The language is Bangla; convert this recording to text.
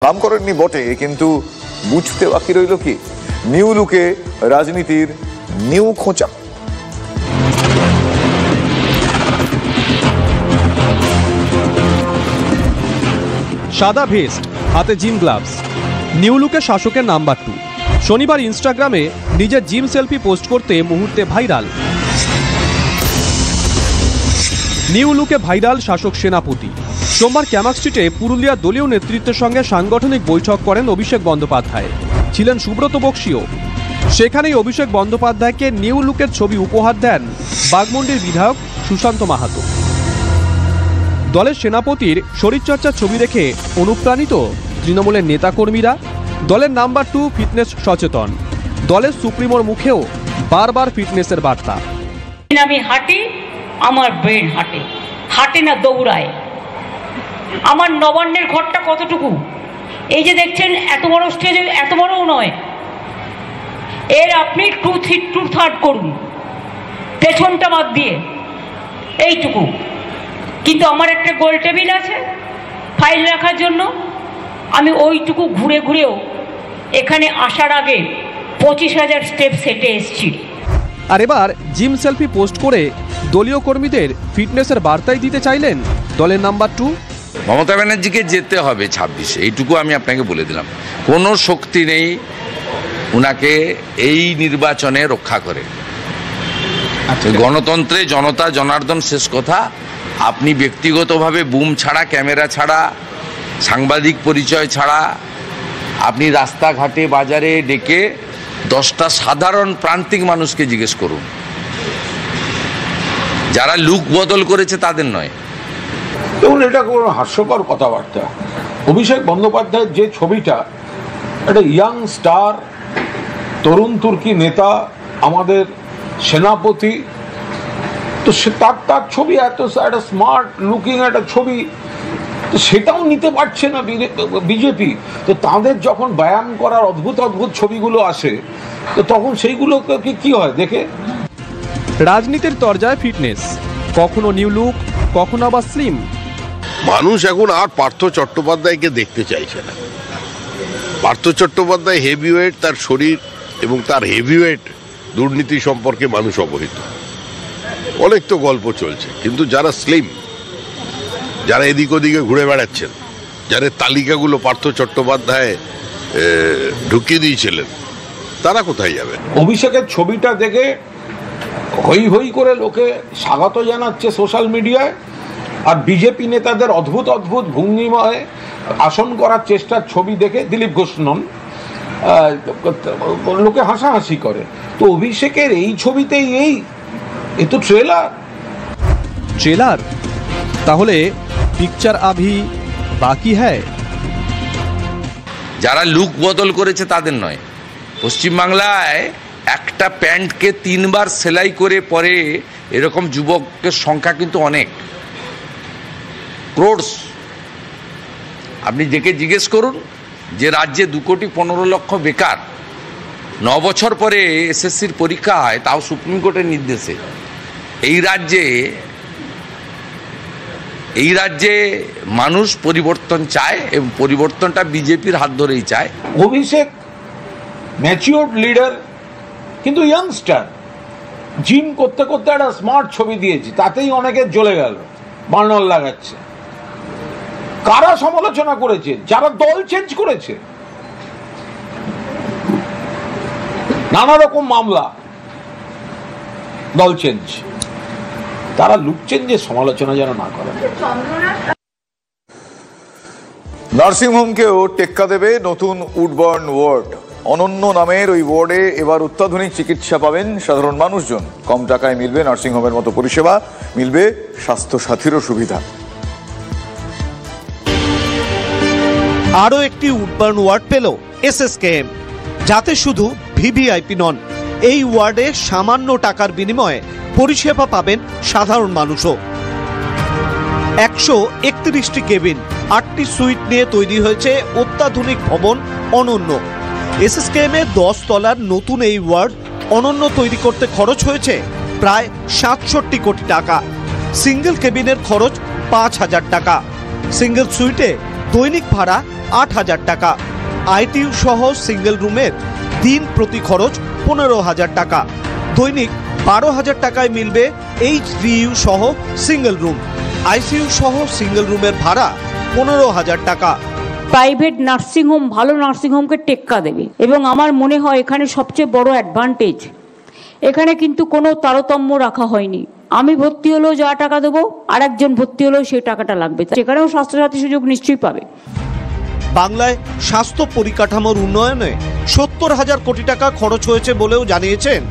নাম করেননি বটে, কিন্তু বুঝতে বাকি রইল কি নিউ লুকে রাজনীতির নিউ খোঁচা। সাদা ভেস্ট, হাতে জিম গ্লাভস, নিউ লুকে শাসকের নাম্বার 2। শনিবার ইনস্টাগ্রামে নিজের জিম সেলফি পোস্ট করতে মুহূর্তে ভাইরাল। নিউ লুকে ভাইরাল শাসক সেনাপতি। সোমবার ক্যামাক স্ট্রিটে পুরুলিয়া দলীয় নেতৃত্বের সঙ্গে সাংগঠনিক বৈঠক করেন অভিষেক বন্দ্যোপাধ্যায়, ছিলেন সুব্রত বক্সীও। সেখানেই অভিষেক বন্দ্যোপাধ্যায়কে নিউ লুকের ছবি উপহার দেন বাগমুন্ডির বিধায়ক সুশান্ত মাহাতো। দলের সেনাপতির শরীরচর্চার ছবি দেখে অনুপ্রাণিত তৃণমূলের নেতাকর্মীরা। দলের নাম্বার 2 ফিটনেস সচেতন। দলের সুপ্রিমোর মুখেও বারবার ফিটনেসের বার্তা। আমি হাঁটি, আমার ব্রেন হাঁটে, হাঁটে না দৌড়ায়। আমার নবান্নের ঘরটা কতটুকু, এই যে দেখছেন এত বড় স্টেজে, এত বড়ও নয়, এর আপনি 2/3 করুন পেছনটা বাদ দিয়ে, এইটুকু। কিন্তু আমার একটা গোল টেবিল আছে ফাইল রাখার জন্য, আমি ওইটুকু ঘুরে ঘুরেও এখানে আসার আগে 25,000 স্টেপ হেঁটে এসেছি। আর এবার জিম সেলফি পোস্ট করে দলীয় কর্মীদের ফিটনেসের বার্তাই দিতে চাইলেন দলের নাম্বার 2। মমতা ব্যানার্জিকে যেতে হবে 26, এইটুকু আমি আপনাকে বলে দিলাম। কোনো শক্তি নেই উনাকে এই নির্বাচনে রক্ষা করে। গণতন্ত্রে জনতা জনার্দন শেষ কথা। আপনি ব্যক্তিগতভাবে বুম ছাড়া, ক্যামেরা ছাড়া, সাংবাদিক পরিচয় ছাড়া আপনি রাস্তাঘাটে বাজারে ডেকে 10টা সাধারণ প্রান্তিক মানুষকে জিজ্ঞেস করুন, যারা লুক বদল করেছে তাদের নয়। দেখুন, এটা কোনো হাস্যকর কথাবার্তা। অভিষেক বন্দ্যোপাধ্যায়ের যে ছবিটা, একটা ইয়াং স্টার, তরুণ তুর্কি নেতা, আমাদের সেনাপতি, তো সে তার ছবি, এত একটা স্মার্ট লুকিং একটা ছবি, তো সেটাও নিতে পারছে না বিজেপি। তো তাদের যখন ব্যায়াম করার অদ্ভুত অদ্ভুত ছবিগুলো আসে, তো তখন সেইগুলো কি হয় দেখে। রাজনীতির তরজায় ফিটনেস, কখনো নিউ লুক, কখনো আবার স্লিম। মানুষ এখন আর পার্থ চট্টোপাধ্যায়কে দেখতে চাইছে না। পার্থ চট্টোপাধ্যায় হেভিওয়েট, তার শরীর এবং তার হেভিওয়েট দুর্নীতি সম্পর্কে মানুষ অবহিত। অনেক তো গল্প চলছে, কিন্তু যারা স্লিম, যারা এদিক ওদিকে ঘুরে বেড়াচ্ছেন, যাদের তালিকাগুলো পার্থ চট্টোপাধ্যায় ঢুকিয়ে দিয়েছিলেন, তারা কোথায় যাবেন? অভিষেকের ছবিটা দেখে হই হই করে লোকে স্বাগত জানাচ্ছে সোশ্যাল মিডিয়ায়, আর বিজেপি নেতাদের অদ্ভুত অদ্ভুত ভঙ্গিময় আসন করার চেষ্টার ছবি দেখে দিলীপ ঘোষ নন, লোকে হাসাহাসি করে। তো অভিষেকের এই ছবিতেই এ তো ট্রেলার। তাহলে পিকচার আভি বাকি হ্যায়। যারা লুক বদল করেছে তাদের নয়। পশ্চিমবাংলায় একটা প্যান্টকে 3 বার সেলাই করে পরে এরকম যুবকের সংখ্যা কিন্তু অনেক, ক্রোড়স। আপনি দেখে জিজ্ঞেস করুন যে রাজ্যে 2,15,00,000 বেকার, 9 বছর পরে এসএসসির পরীক্ষা হয়, তাও সুপ্রিম কোর্টের নির্দেশে। এই রাজ্যে মানুষ পরিবর্তন চায়, এবং পরিবর্তনটা বিজেপির হাত ধরেই চায়। অভিষেক ম্যাচিওরড লিডার, কিন্তু ইয়াংস্টার, জিম করতে করতে একটা স্মার্ট ছবি দিয়েছি, তাতেই অনেকে জ্বলে গেল, বার্নার লাগাচ্ছে। কারা সমালোচনা করেছে? যারা দল চেঞ্জ করেছে, নানা রকম মামলা, দল চেঞ্জ, তারা লুক চেঞ্জের সমালোচনা যেন না করে। নার্সিংহোমকেও টেক্কা দেবে নতুন উডবার্ন ওয়ার্ড। অনন্য নামের ওই ওয়ার্ডে এবার অত্যাধুনিক চিকিৎসা পাবেন সাধারণ মানুষজন। কম টাকায় মিলবে নার্সিংহোমের মতো পরিষেবা, মিলবে স্বাস্থ্য সাথীরও সুবিধা। আরও একটি উডবার্ন ওয়ার্ড পেল এসএসকেএম, যাতে শুধু ভিভিআইপি নন, এই ওয়ার্ডে সামান্য টাকার বিনিময়ে পরিষেবা পাবেন সাধারণ মানুষও। 131টি কেবিন, 8টি সুইট নিয়ে তৈরি হয়েছে অত্যাধুনিক ভবন অনন্য। এসএসকেএম এর 10 তলার নতুন এই ওয়ার্ড অনন্য তৈরি করতে খরচ হয়েছে প্রায় 67 কোটি টাকা। সিঙ্গেল কেবিনের খরচ 5,000 টাকা, সিঙ্গেল সুইটে দৈনিক ভাড়া 8,000 টাকা। আইটিইউ সহ সিঙ্গেল রুমের দিন প্রতি খরচ 15,000 টাকা। দৈনিক 12,000 টাকায় মিলবে এইচডিইউ সহ সিঙ্গেল রুম। আইসিইউ সহ সিঙ্গেল রুমের ভাড়া 15,000 টাকা। প্রাইভেট নার্সিংহোম ভালো নার্সিংহোমকে টেক্কা দেবে এবং আমার মনে হয় এখানে সবচেয়ে বড় অ্যাডভান্টেজ, এখানে কিন্তু কোনো তারতম্য রাখা হয়নি। আমি ভর্তি হলেও যা টাকা দেবো, আর একজন ভর্তি হলেও সেই টাকাটা লাগবে, সেখানেও স্বাস্থ্যসাথী সুযোগ নিশ্চয়ই পাবে। বাংলায় স্বাস্থ্য পরিকাঠামোর উন্নয়নে 70,000 কোটি টাকা খরচ হয়েছে বলেও জানিয়েছেন